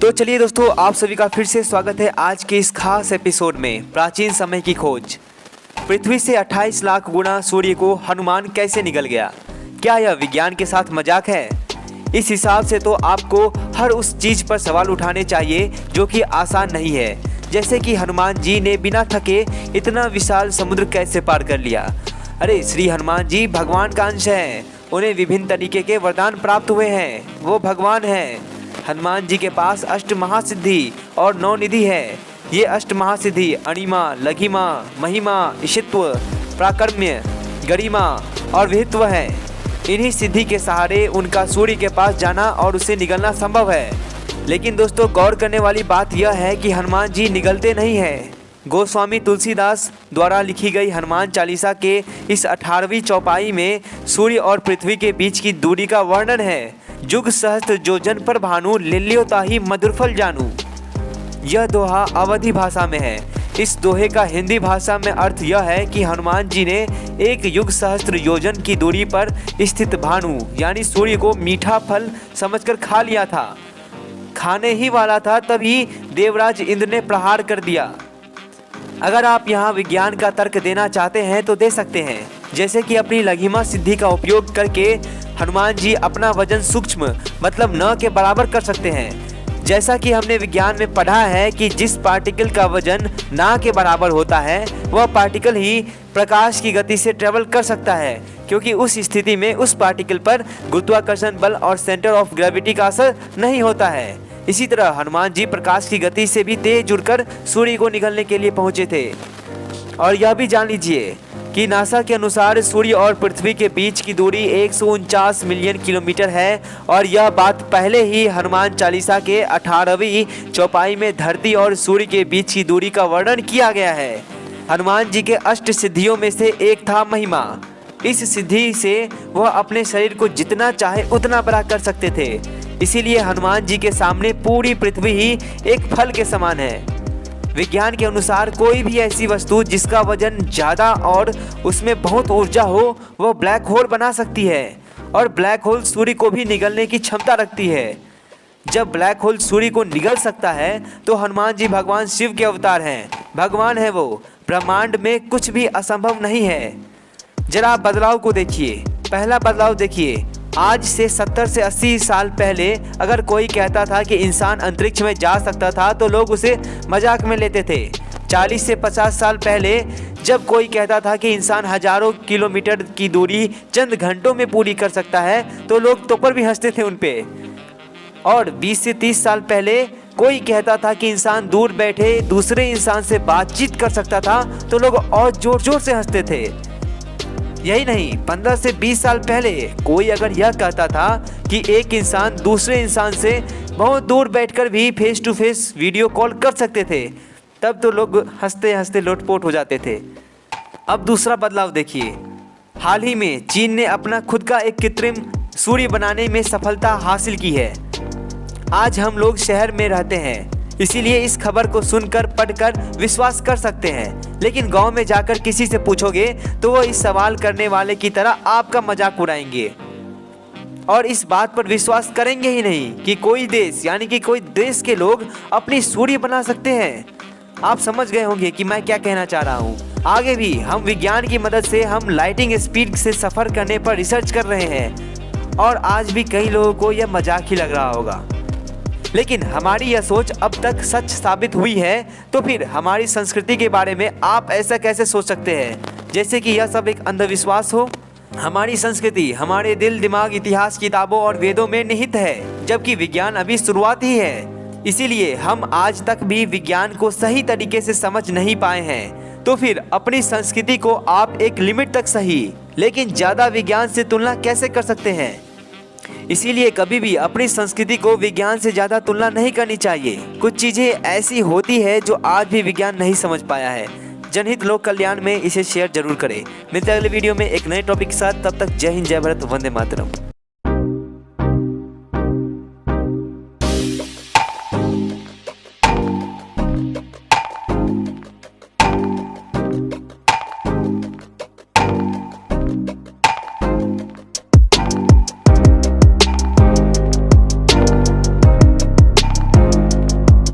तो चलिए दोस्तों, आप सभी का फिर से स्वागत है आज के इस खास एपिसोड में। प्राचीन समय की खोज। पृथ्वी से 28 लाख गुना सूर्य को हनुमान कैसे निगल गया? क्या यह विज्ञान के साथ मजाक है? इस हिसाब से तो आपको हर उस चीज पर सवाल उठाने चाहिए जो कि आसान नहीं है, जैसे कि हनुमान जी ने बिना थके इतना विशाल समुद्र कैसे पार कर लिया। अरे श्री हनुमान जी भगवान का अंश हैं, उन्हें विभिन्न तरीके के वरदान प्राप्त हुए हैं, वो भगवान हैं। हनुमान जी के पास अष्ट महासिद्धि और 9 निधि है। ये अष्ट महासिद्धि अणिमा, लघिमा, महिमा, ईशित्व, प्राकर्म्य, गरिमा और विहित्व है। इन्हीं सिद्धि के सहारे उनका सूर्य के पास जाना और उसे निगलना संभव है। लेकिन दोस्तों, गौर करने वाली बात यह है कि हनुमान जी निगलते नहीं हैं। गोस्वामी तुलसीदास द्वारा लिखी गई हनुमान चालीसा के इस 18वीं चौपाई में सूर्य और पृथ्वी के बीच की दूरी का वर्णन है। जुग सहस्त्र जोजन पर भानु, लिल्यो ताहि मधुरफल जानू। यह दोहा अवधी भाषा में है। इस दोहे का हिंदी भाषा में अर्थ यह है कि हनुमान जी ने एक युग सहस्त्र योजन की दूरी पर स्थित भानु यानी सूर्य को मीठा फल समझकर खा लिया था। खाने ही वाला था तभी देवराज इंद्र ने प्रहार कर दिया। अगर आप यहाँ विज्ञान का तर्क देना चाहते हैं तो दे सकते हैं, जैसे कि अपनी लघिमा सिद्धि का उपयोग करके हनुमान जी अपना वजन सूक्ष्म मतलब न के बराबर कर सकते हैं। जैसा कि हमने विज्ञान में पढ़ा है कि जिस पार्टिकल का वजन ना के बराबर होता है वह पार्टिकल ही प्रकाश की गति से ट्रेवल कर सकता है, क्योंकि उस स्थिति में उस पार्टिकल पर गुरुत्वाकर्षण बल और सेंटर ऑफ ग्रेविटी का असर नहीं होता है। इसी तरह हनुमान जी प्रकाश की गति से भी तेज जुड़कर सूर्य को निगलने के लिए पहुंचे थे। और यह भी जान लीजिए कि नासा के अनुसार सूर्य और पृथ्वी के बीच की दूरी 149 मिलियन किलोमीटर है। और यह बात पहले ही हनुमान चालीसा के 18वीं चौपाई में धरती और सूर्य के बीच की दूरी का वर्णन किया गया है। हनुमान जी के अष्ट सिद्धियों में से एक था महिमा। इस सिद्धि से वह अपने शरीर को जितना चाहे उतना बड़ा कर सकते थे। इसीलिए हनुमान जी के सामने पूरी पृथ्वी ही एक फल के समान है। विज्ञान के अनुसार कोई भी ऐसी वस्तु जिसका वजन ज़्यादा और उसमें बहुत ऊर्जा हो वह ब्लैक होल बना सकती है। और ब्लैक होल सूर्य को भी निगलने की क्षमता रखती है। जब ब्लैक होल सूर्य को निगल सकता है तो हनुमान जी भगवान शिव के अवतार हैं, भगवान है वो। ब्रह्मांड में कुछ भी असंभव नहीं है। जरा आप बदलाव को देखिए। पहला बदलाव देखिए, आज से 70 से 80 साल पहले अगर कोई कहता था कि इंसान अंतरिक्ष में जा सकता था तो लोग उसे मजाक में लेते थे। 40 से 50 साल पहले जब कोई कहता था कि इंसान हजारों किलोमीटर की दूरी चंद घंटों में पूरी कर सकता है तो लोग तो पर भी हंसते थे उन पे। और 20 से 30 साल पहले कोई कहता था कि इंसान दूर बैठे दूसरे इंसान से बातचीत कर सकता था तो लोग और जोर जोर से हंसते थे। यही नहीं, 15 से 20 साल पहले कोई अगर यह कहता था कि एक इंसान दूसरे इंसान से बहुत दूर बैठकर भी face to face video call कर सकते थे, तब तो लोग हंसते हंसते लोटपोट हो जाते थे। अब दूसरा बदलाव देखिए। हाल ही में चीन ने अपना खुद का एक कृत्रिम सूर्य बनाने में सफलता हासिल की है। आज हम लोग शहर में रहते हैं, इसीलिए इस खबर को सुनकर पढ़कर विश्वास कर सकते हैं। लेकिन गांव में जाकर किसी से पूछोगे तो वो इस सवाल करने वाले की तरह आपका मजाक उड़ाएंगे और इस बात पर विश्वास करेंगे ही नहीं कि कोई देश यानी कि कोई देश के लोग अपनी सूर्य बना सकते हैं। आप समझ गए होंगे कि मैं क्या कहना चाह रहा हूँ। आगे भी हम विज्ञान की मदद से हम लाइटिंग स्पीड से सफर करने पर रिसर्च कर रहे हैं और आज भी कई लोगों को यह मजाक ही लग रहा होगा। लेकिन हमारी यह सोच अब तक सच साबित हुई है, तो फिर हमारी संस्कृति के बारे में आप ऐसा कैसे सोच सकते हैं जैसे कि यह सब एक अंधविश्वास हो? हमारी संस्कृति हमारे दिल, दिमाग, इतिहास, किताबों और वेदों में निहित है, जबकि विज्ञान अभी शुरुआत ही है। इसीलिए हम आज तक भी विज्ञान को सही तरीके से समझ नहीं पाए हैं। तो फिर अपनी संस्कृति को आप एक लिमिट तक सही लेकिन ज़्यादा विज्ञान से तुलना कैसे कर सकते हैं? इसीलिए कभी भी अपनी संस्कृति को विज्ञान से ज़्यादा तुलना नहीं करनी चाहिए। कुछ चीज़ें ऐसी होती है जो आज भी विज्ञान नहीं समझ पाया है। जनहित लोक कल्याण में इसे शेयर जरूर करें। मिलते हैं अगले वीडियो में एक नए टॉपिक के साथ। तब तक जय हिंद, जय भारत, वंदे मातरम।